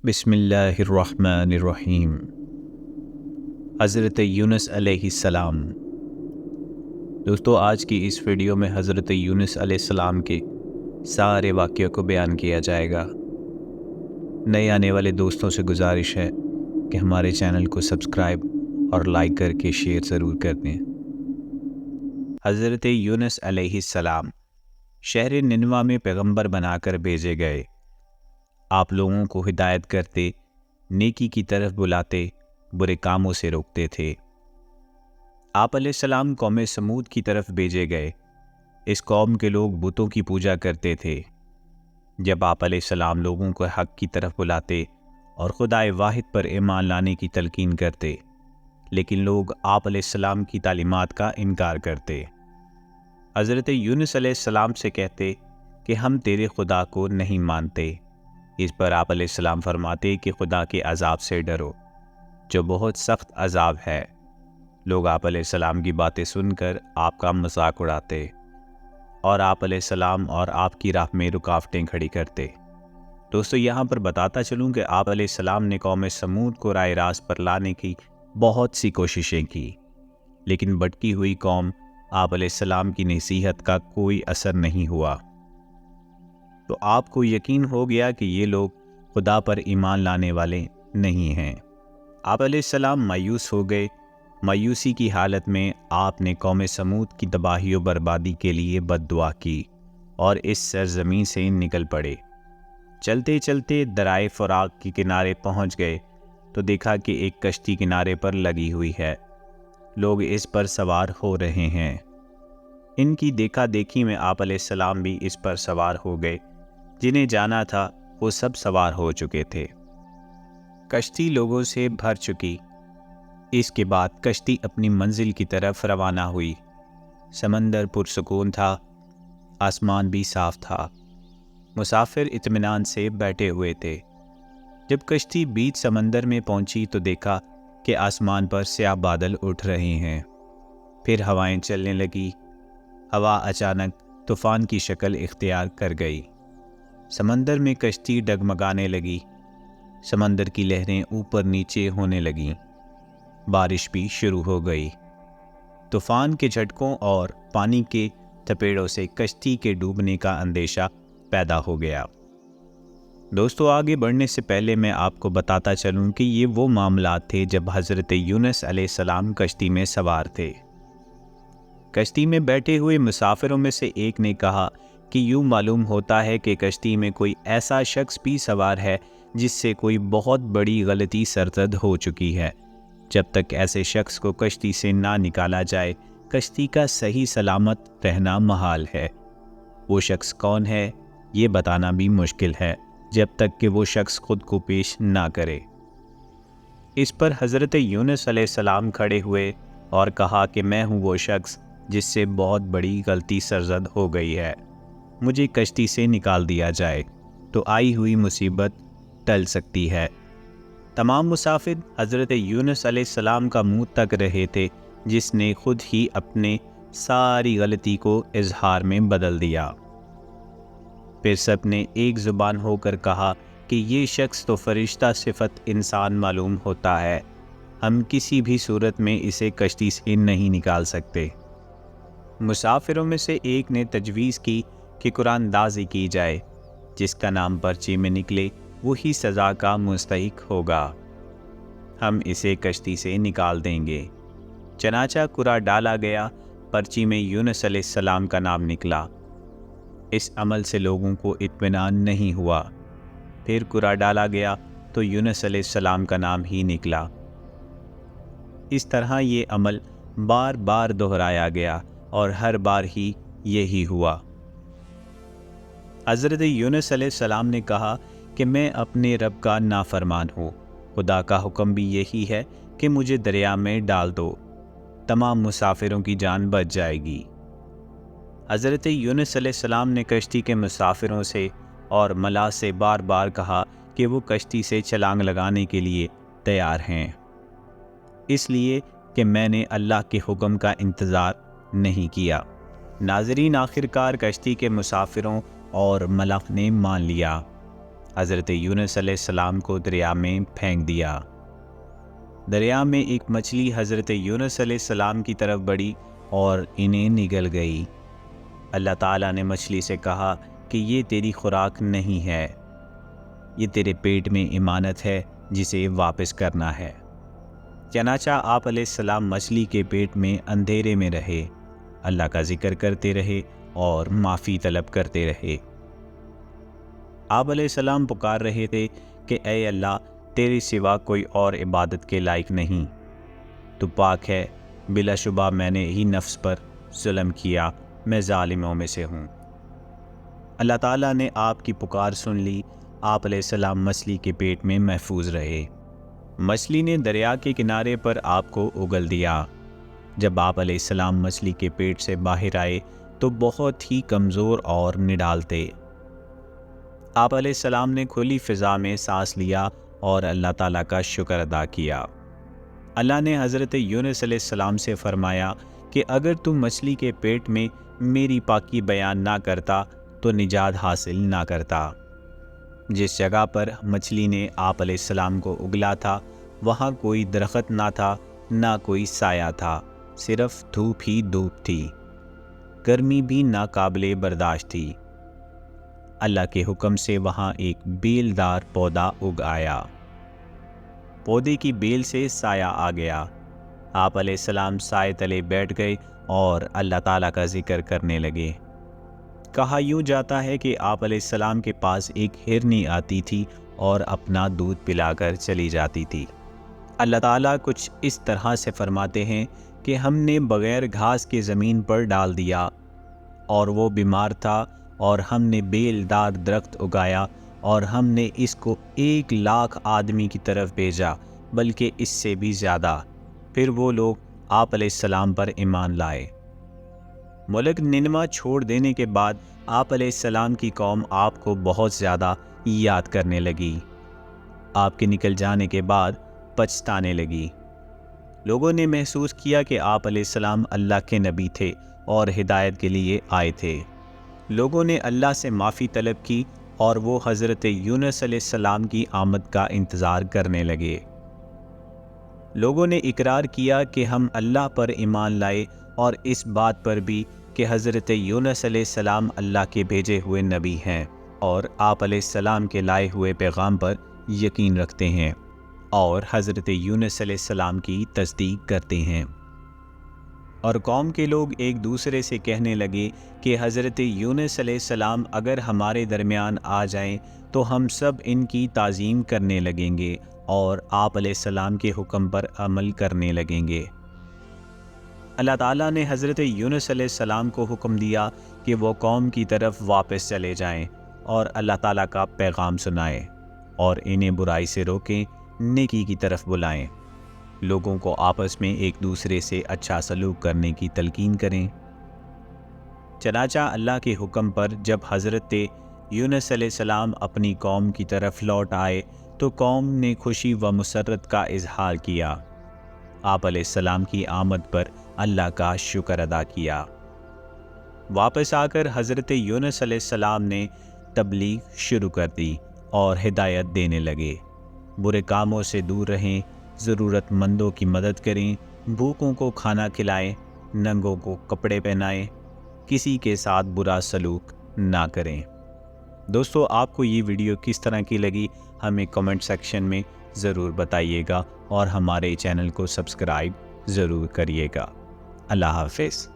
بسم اللہ الرحمن الرحیم۔ حضرت یونس علیہ السلام۔ دوستو، آج کی اس ویڈیو میں حضرت یونس علیہ السلام کے سارے واقعوں کو بیان کیا جائے گا۔ نئے آنے والے دوستوں سے گزارش ہے کہ ہمارے چینل کو سبسکرائب اور لائک کر کے شیئر ضرور کر دیں۔ حضرت یونس علیہ السلام شہر ننوا میں پیغمبر بنا کر بھیجے گئے۔ آپ لوگوں کو ہدایت کرتے، نیکی کی طرف بلاتے، برے کاموں سے روکتے تھے۔ آپ علیہ السلام قوم سمود کی طرف بھیجے گئے۔ اس قوم کے لوگ بتوں کی پوجا کرتے تھے۔ جب آپ علیہ السلام لوگوں کو حق کی طرف بلاتے اور خدائے واحد پر ایمان لانے کی تلقین کرتے، لیکن لوگ آپ علیہ السلام کی تعلیمات کا انکار کرتے۔ حضرت یونس علیہ السلام سے کہتے کہ ہم تیرے خدا کو نہیں مانتے۔ اس پر آپ علیہ السلام فرماتے کہ خدا کے عذاب سے ڈرو، جو بہت سخت عذاب ہے۔ لوگ آپ علیہ السلام کی باتیں سن کر آپ کا مذاق اڑاتے اور آپ علیہ السلام اور آپ کی راہ میں رکاوٹیں کھڑی کرتے۔ دوستو، یہاں پر بتاتا چلوں کہ آپ علیہ السلام نے قوم سمود کو راہ راست پر لانے کی بہت سی کوششیں کی، لیکن بھٹکی ہوئی قوم آپ علیہ السلام کی نصیحت کا کوئی اثر نہیں ہوا۔ تو آپ کو یقین ہو گیا کہ یہ لوگ خدا پر ایمان لانے والے نہیں ہیں۔ آپ علیہ السلام مایوس ہو گئے۔ مایوسی کی حالت میں آپ نے قوم سمود کی تباہی و بربادی کے لیے بد دعا کی اور اس سرزمین سے نکل پڑے۔ چلتے چلتے درائے فراق کے کنارے پہنچ گئے تو دیکھا کہ ایک کشتی کنارے پر لگی ہوئی ہے۔ لوگ اس پر سوار ہو رہے ہیں۔ ان کی دیکھا دیکھی میں آپ علیہ السلام بھی اس پر سوار ہو گئے۔ جنہیں جانا تھا وہ سب سوار ہو چکے تھے۔ کشتی لوگوں سے بھر چکی۔ اس کے بعد کشتی اپنی منزل کی طرف روانہ ہوئی۔ سمندر پرسکون تھا، آسمان بھی صاف تھا۔ مسافر اطمینان سے بیٹھے ہوئے تھے۔ جب کشتی بیچ سمندر میں پہنچی تو دیکھا کہ آسمان پر سیاہ بادل اٹھ رہے ہیں۔ پھر ہوائیں چلنے لگی۔ ہوا اچانک طوفان کی شکل اختیار کر گئی۔ سمندر میں کشتی ڈگمگانے لگی۔ سمندر کی لہریں اوپر نیچے ہونے لگیں۔ بارش بھی شروع ہو گئی۔ طوفان کے جھٹکوں اور پانی کے تھپیڑوں سے کشتی کے ڈوبنے کا اندیشہ پیدا ہو گیا۔ دوستو، آگے بڑھنے سے پہلے میں آپ کو بتاتا چلوں کہ یہ وہ معاملات تھے جب حضرت یونس علیہ السلام کشتی میں سوار تھے۔ کشتی میں بیٹھے ہوئے مسافروں میں سے ایک نے کہا کہ یوں معلوم ہوتا ہے کہ کشتی میں کوئی ایسا شخص بھی سوار ہے جس سے کوئی بہت بڑی غلطی سرزد ہو چکی ہے۔ جب تک ایسے شخص کو کشتی سے نہ نکالا جائے، کشتی کا صحیح سلامت رہنا محال ہے۔ وہ شخص کون ہے یہ بتانا بھی مشکل ہے جب تک کہ وہ شخص خود کو پیش نہ کرے۔ اس پر حضرت یونس علیہ السلام کھڑے ہوئے اور کہا کہ میں ہوں وہ شخص جس سے بہت بڑی غلطی سرزد ہو گئی ہے۔ مجھے کشتی سے نکال دیا جائے تو آئی ہوئی مصیبت ٹل سکتی ہے۔ تمام مسافر حضرت یونس علیہ السلام کا منہ تک رہے تھے، جس نے خود ہی اپنے ساری غلطی کو اظہار میں بدل دیا۔ پھر سب نے ایک زبان ہو کر کہا کہ یہ شخص تو فرشتہ صفت انسان معلوم ہوتا ہے۔ ہم کسی بھی صورت میں اسے کشتی سے نہیں نکال سکتے۔ مسافروں میں سے ایک نے تجویز کی کہ قرآن اندازی کی جائے۔ جس کا نام پرچی میں نکلے وہی سزا کا مستحق ہوگا۔ ہم اسے کشتی سے نکال دیں گے۔ چنانچہ قرآن ڈالا گیا۔ پرچی میں یونس علیہ السلام کا نام نکلا۔ اس عمل سے لوگوں کو اطمینان نہیں ہوا۔ پھر قرآن ڈالا گیا تو یونس علیہ السلام کا نام ہی نکلا۔ اس طرح یہ عمل بار بار دہرایا گیا اور ہر بار ہی یہی ہوا۔ حضرت یونس علیہ السلام نے کہا کہ میں اپنے رب کا نافرمان ہوں۔ خدا کا حکم بھی یہی ہے کہ مجھے دریا میں ڈال دو، تمام مسافروں کی جان بچ جائے گی۔ حضرت یونس علیہ السلام نے کشتی کے مسافروں سے اور ملا سے بار بار کہا کہ وہ کشتی سے چھلانگ لگانے کے لیے تیار ہیں، اس لیے کہ میں نے اللہ کے حکم کا انتظار نہیں کیا۔ ناظرین، آخرکار کشتی کے مسافروں اور ملک نے مان لیا۔ حضرت یونس علیہ السلام کو دریا میں پھینک دیا۔ دریا میں ایک مچھلی حضرت یونس علیہ السلام کی طرف بڑھی اور انہیں نگل گئی۔ اللہ تعالیٰ نے مچھلی سے کہا کہ یہ تیری خوراک نہیں ہے، یہ تیرے پیٹ میں امانت ہے جسے واپس کرنا ہے۔ چنانچہ آپ علیہ السلام مچھلی کے پیٹ میں اندھیرے میں رہے، اللہ کا ذکر کرتے رہے اور معافی طلب کرتے رہے۔ آپ علیہ السلام پکار رہے تھے کہ اے اللہ، تیرے سوا کوئی اور عبادت کے لائق نہیں، تو پاک ہے، بلا شبہ میں نے ہی نفس پر ظلم کیا، میں ظالموں میں سے ہوں۔ اللہ تعالیٰ نے آپ کی پکار سن لی، آپ علیہ السلام مچھلی کے پیٹ میں محفوظ رہے۔ مچھلی نے دریا کے کنارے پر آپ کو اگل دیا۔ جب آپ علیہ السلام مچھلی کے پیٹ سے باہر آئے تو بہت ہی کمزور اور نڈال تھے۔ آپ علیہ السلام نے کھلی فضا میں سانس لیا اور اللہ تعالیٰ کا شکر ادا کیا۔ اللہ نے حضرت یونس علیہ السلام سے فرمایا کہ اگر تم مچھلی کے پیٹ میں میری پاکی بیان نہ کرتا تو نجات حاصل نہ کرتا۔ جس جگہ پر مچھلی نے آپ علیہ السلام کو اگلا تھا وہاں کوئی درخت نہ تھا، نہ کوئی سایہ تھا، صرف دھوپ ہی دھوپ تھی، گرمی بھی ناقابل برداشت تھی۔ اللہ کے حکم سے وہاں ایک بیل دار پودا اگ آیا، پودے کی بیل سے سایہ آ گیا۔ آپ علیہ السلام سائے تلے بیٹھ گئے اور اللہ تعالیٰ کا ذکر کرنے لگے۔ کہا یوں جاتا ہے کہ آپ علیہ السلام کے پاس ایک ہرنی آتی تھی اور اپنا دودھ پلا کر چلی جاتی تھی۔ اللہ تعالیٰ کچھ اس طرح سے فرماتے ہیں کہ ہم نے بغیر گھاس کے زمین پر ڈال دیا اور وہ بیمار تھا، اور ہم نے بیل دار درخت اگایا اور ہم نے اس کو 1,00,000 آدمی کی طرف بھیجا، بلکہ اس سے بھی زیادہ۔ پھر وہ لوگ آپ علیہ السلام پر ایمان لائے۔ ملک ننوا چھوڑ دینے کے بعد آپ علیہ السلام کی قوم آپ کو بہت زیادہ یاد کرنے لگی۔ آپ کے نکل جانے کے بعد پچھتانے لگی۔ لوگوں نے محسوس کیا کہ آپ علیہ السلام اللہ کے نبی تھے اور ہدایت کے لیے آئے تھے۔ لوگوں نے اللہ سے معافی طلب کی اور وہ حضرت یونس علیہ السلام کی آمد کا انتظار کرنے لگے۔ لوگوں نے اقرار کیا کہ ہم اللہ پر ایمان لائے اور اس بات پر بھی کہ حضرت یونس علیہ السلام اللہ کے بھیجے ہوئے نبی ہیں، اور آپ علیہ السلام کے لائے ہوئے پیغام پر یقین رکھتے ہیں اور حضرت یونس علیہ السلام کی تصدیق کرتے ہیں۔ اور قوم کے لوگ ایک دوسرے سے کہنے لگے کہ حضرت یونس علیہ السلام اگر ہمارے درمیان آ جائیں تو ہم سب ان کی تعظیم کرنے لگیں گے اور آپ علیہ السلام کے حکم پر عمل کرنے لگیں گے۔ اللہ تعالیٰ نے حضرت یونس علیہ السلام کو حکم دیا کہ وہ قوم کی طرف واپس چلے جائیں اور اللہ تعالیٰ کا پیغام سنائیں اور انہیں برائی سے روکیں، نیکی کی طرف بلائیں، لوگوں کو آپس میں ایک دوسرے سے اچھا سلوک کرنے کی تلقین کریں۔ چنانچہ اللہ کے حکم پر جب حضرت یونس علیہ السلام اپنی قوم کی طرف لوٹ آئے تو قوم نے خوشی و مسرت کا اظہار کیا۔ آپ علیہ السلام کی آمد پر اللہ کا شکر ادا کیا۔ واپس آ کر حضرت یونس علیہ السلام نے تبلیغ شروع کر دی اور ہدایت دینے لگے۔ برے کاموں سے دور رہیں، ضرورت مندوں کی مدد کریں، بھوکوں کو کھانا کھلائیں، ننگوں کو کپڑے پہنائیں، کسی کے ساتھ برا سلوک نہ کریں۔ دوستو، آپ کو یہ ویڈیو کس طرح کی لگی ہمیں کمنٹ سیکشن میں ضرور بتائیے گا اور ہمارے چینل کو سبسکرائب ضرور کریے گا۔ اللہ حافظ۔